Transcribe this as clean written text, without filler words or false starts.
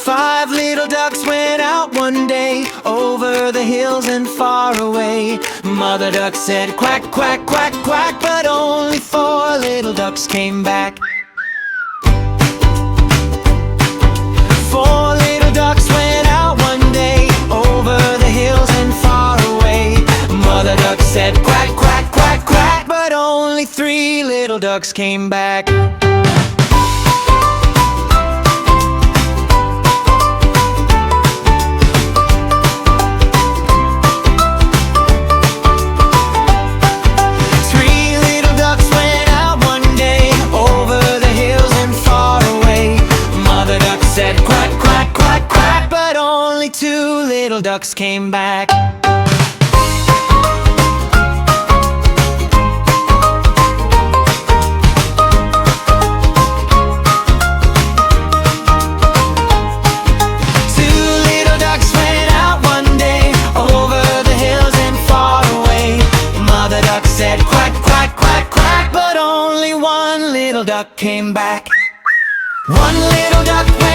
5 little ducks went out one day, over the hills and far away. Mother duck said quack, quack, quack, quack, but only 4 little ducks came back. 4 little ducks went out one day, over the hills and far away. Mother duck said quack, quack, quack, quack, but only 3 little ducks came back. 3 little ducks went out one day, over the hills and far away. Mother duck said quack, quack, quack, quack, but only 2 little ducks came back. 2 little ducks went out one day, over the hills and far away. Mother duck said quack, quack, quack, quack, but only 1 little duck came back. 1 little duck went